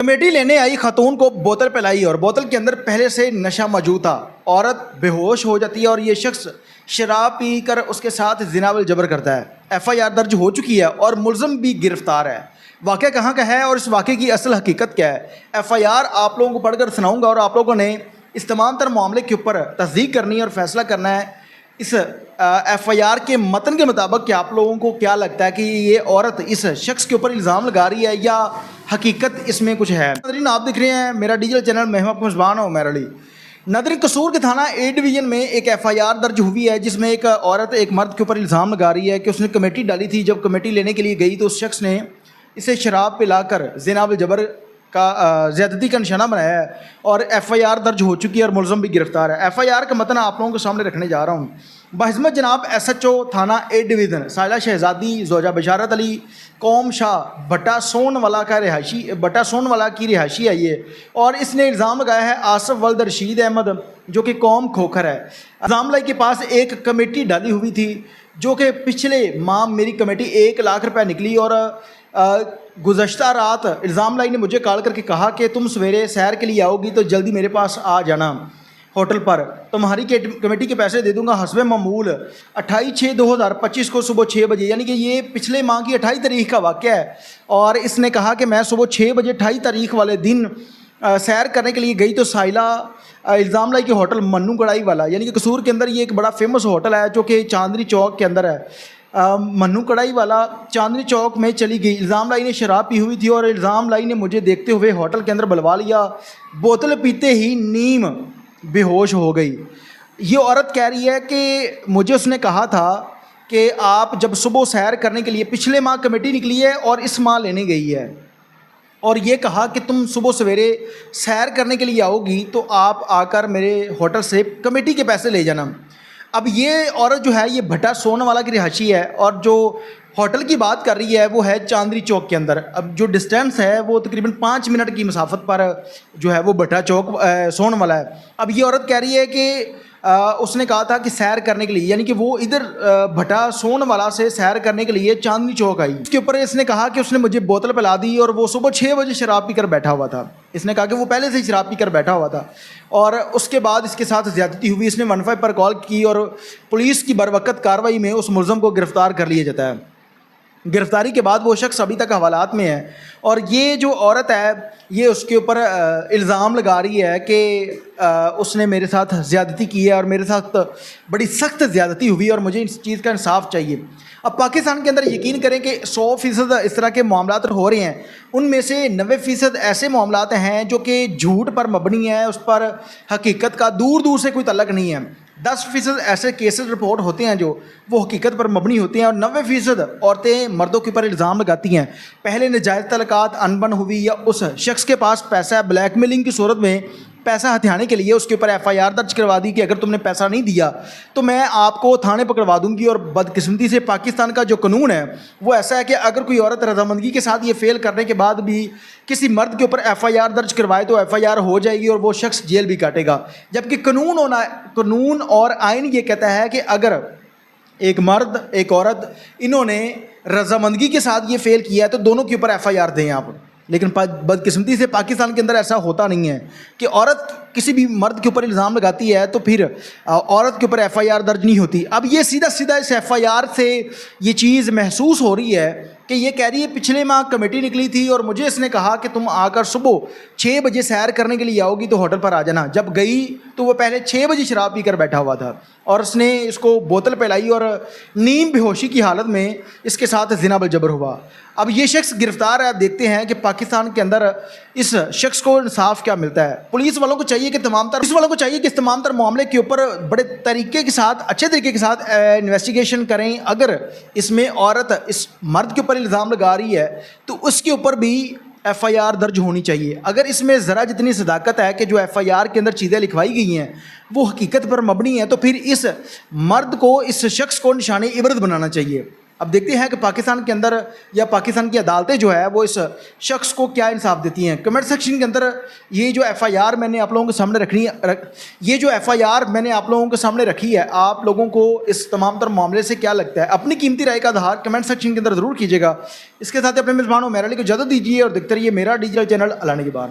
Committee लेने आई खातून को बोतल पिलाई और बोतल के अंदर पहले से नशा मौजूद था। औरत बेहोश हो जाती है और ये शख्स शराब पीकर उसके साथ ज़िना वल जबर करता है। एफआईआर दर्ज हो चुकी है और मुलज़म भी गिरफ्तार है। वाक़या कहाँ का है और इस वाक़े की असल हकीकत क्या है, एफआईआर आप लोगों को पढ़कर सुनाऊंगा और आप लोगों ने इस तमाम तर मामले के ऊपर तस्दीक करनी है और फैसला करना है इस एफआईआर के मतन के मुताबिक कि आप लोगों को क्या लगता है कि ये औरत इस शख्स के ऊपर इल्ज़ाम लगा रही है या हकीकत इसमें कुछ है। नाज़रीन, आप देख रहे हैं मेरा डिजिटल चैनल, मैं हूं आपका मेज़बान उमैर अली। नाज़रीन, कसूर के थाना ए डिवीज़न में एक एफआईआर दर्ज हुई है जिसमें एक औरत एक मर्द के ऊपर इल्ज़ाम लगा रही है कि उसने कमेटी डाली थी। जब कमेटी लेने के लिए गई तो उस शख्स ने इसे शराब पिलाकर ज़िना वल जबर का ज़्यादती का निशाना बनाया है और एफआईआर दर्ज हो चुकी है और मुलज़म भी गिरफ्तार है। एफआईआर का मतन आप लोगों के सामने रखने जा रहा हूँ। बहिज़मत जनाब एसएचओ थाना ए डिवीज़न साहिला शहज़ादी ज़ौजा बशारत अली कौम शाह भट्टा सोनवाला की रिहायशी है ये, और इसने इल्ज़ाम लगाया है आसफ वल्द रशीद अहमद जो कि कौम खोखर है। इल्ज़ाम लाई के पास एक कमेटी डाली हुई थी जो कि पिछले माह मेरी कमेटी 1 लाख रुपए निकली और गुज़श्ता रात इल्ज़ाम लाई ने मुझे कॉल करके कहा कि तुम सवेरे सैर के लिए आओगी तो जल्दी मेरे पास आ जाना होटल पर, तुम्हारी कमेटी के पैसे दे दूंगा हस्बे मामूल 28/6/2025 को सुबह 6 बजे, यानी कि ये पिछले माह की 28 तारीख का वाक़या है। और इसने कहा कि मैं सुबह 6 बजे 28 तारीख वाले दिन सैर करने के लिए गई तो साहिला इल्ज़ाम लाई के होटल मन्नू कढ़ाई वाला, यानी कि कसूर के अंदर ये एक बड़ा फेमस होटल है जो कि चांदनी चौक के अंदर है। मन्नू कढ़ाई वाला चांदनी चौक में चली गई। इल्ज़ाम लाई ने शराब पी हुई थी और इल्ज़ाम लाई ने मुझे देखते हुए होटल के अंदर बुलवा लिया। बोतल पीते ही नीम बेहोश हो गई। ये औरत कह रही है कि मुझे उसने कहा था कि आप जब सुबह सैर करने के लिए, पिछले माह कमेटी निकली है और इस माह लेने गई है, और ये कहा कि तुम सुबह सवेरे सैर करने के लिए आओगी तो आप आकर मेरे होटल से कमेटी के पैसे ले जाना। अब ये औरत जो है ये भट्टा सोनवाला की रिहायशी है और जो होटल की बात कर रही है वो है चांदनी चौक के अंदर। अब जो डिस्टेंस है वो तकरीबन 5 मिनट की मुसाफत पर जो है वो भट्टा चौक सोनवाला है। अब ये औरत कह रही है कि उसने कहा था कि सैर करने के लिए, यानी कि वो इधर भट्टा सोनवाला से सैर करने के लिए चांदनी चौक आई। इसके ऊपर इसने कहा कि उसने मुझे बोतल पिला दी और वो सुबह 6 बजे शराब पीकर बैठा हुआ था। इसने कहा कि वो पहले से ही शराब पीकर बैठा हुआ था और उसके बाद इसके साथ ज़्यादती हुई। इसने 15 पर कॉल की और पुलिस की बरवक़्त कार्रवाई में उस मुलज़म को गिरफ़्तार कर लिया जाता है। गिरफ़्तारी के बाद वो शख्स अभी तक हवालात में है और ये जो औरत है ये उसके ऊपर इल्ज़ाम लगा रही है कि उसने मेरे साथ ज़्यादती की है और मेरे साथ बड़ी सख्त ज़्यादती हुई और मुझे इस चीज़ का इंसाफ चाहिए। अब पाकिस्तान के अंदर यकीन करें कि 100% इस तरह के मामलात हो रहे हैं, उनमें से 90% ऐसे मामलात हैं जो कि झूठ पर मबनी है, उस पर हकीकत का दूर दूर से कोई तल्लक नहीं है। 10% ऐसे केसेस रिपोर्ट होते हैं जो वो हकीकत पर मबनी होते हैं और 90% औरतें मर्दों के ऊपर इल्ज़ाम लगाती हैं। पहले नाजायज़ तलक़ात अनबन हुई या उस शख्स के पास पैसा है, ब्लैकमेलिंग की सूरत में पैसा हथियाने के लिए उसके ऊपर एफआईआर दर्ज करवा दी कि अगर तुमने पैसा नहीं दिया तो मैं आपको थाने पकड़वा दूंगी। और बदकिस्मती से पाकिस्तान का जो कानून है वो ऐसा है कि अगर कोई औरत रजामंदगी के साथ ये फेल करने के बाद भी किसी मर्द के ऊपर एफआईआर दर्ज करवाए तो एफआईआर हो जाएगी और वो शख्स जेल भी काटेगा। जबकि कानून और आइन ये कहता है कि अगर एक मर्द एक औरत इन्होंने रजामंदगी के साथ ये फेल किया है तो दोनों के ऊपर एफआईआर दें आप। लेकिन बदकिस्मती से पाकिस्तान के अंदर ऐसा होता नहीं है कि औरत किसी भी मर्द के ऊपर इल्ज़ाम लगाती है तो फिर औरत के ऊपर एफआईआर दर्ज नहीं होती। अब ये सीधा सीधा इस एफआईआर से ये चीज़ महसूस हो रही है कि ये कह रही है पिछले माह कमेटी निकली थी और मुझे इसने कहा कि तुम आकर सुबह 6 बजे सैर करने के लिए आओगी तो होटल पर आ जाना। जब गई तो वो पहले 6 बजे शराब पीकर बैठा हुआ था और उसने इसको बोतल पिलाई और नीम बेहोशी की हालत में इसके साथ ज़िना वल जबर हुआ। अब ये शख्स गिरफ़्तार है। देखते हैं कि पाकिस्तान के अंदर इस शख्स को इंसाफ क्या मिलता है। पुलिस वालों को चाहिए कि इस तमाम तर मामले के ऊपर बड़े तरीके के साथ, अच्छे तरीके के साथ इन्वेस्टिगेशन करें। अगर इसमें औरत इस मर्द के ऊपर इल्ज़ाम लगा रही है तो उसके ऊपर भी एफआईआर दर्ज होनी चाहिए। अगर इसमें ज़रा जितनी सदाकत है कि जो एफआईआर के अंदर चीज़ें लिखवाई गई हैं वो हकीकत पर मबनी है तो फिर इस मर्द को, इस शख्स को निशाने इबरत बनाना चाहिए। अब देखते हैं कि पाकिस्तान के अंदर या पाकिस्तान की अदालतें जो है वो इस शख्स को क्या इंसाफ देती हैं। कमेंट सेक्शन के अंदर ये जो एफआईआर मैंने आप लोगों के सामने ये जो एफआईआर मैंने आप लोगों के सामने रखी है, आप लोगों को इस तमाम तर मामले से क्या लगता है? अपनी कीमती राय का आधार कमेंट सेक्शन के अंदर ज़रूर कीजिएगा। इसके साथ अपने मेज़बान उमैर अली को इजाज़त दीजिए और देखते रहिए मेरा डिजिटल चैनल अलाने की बात।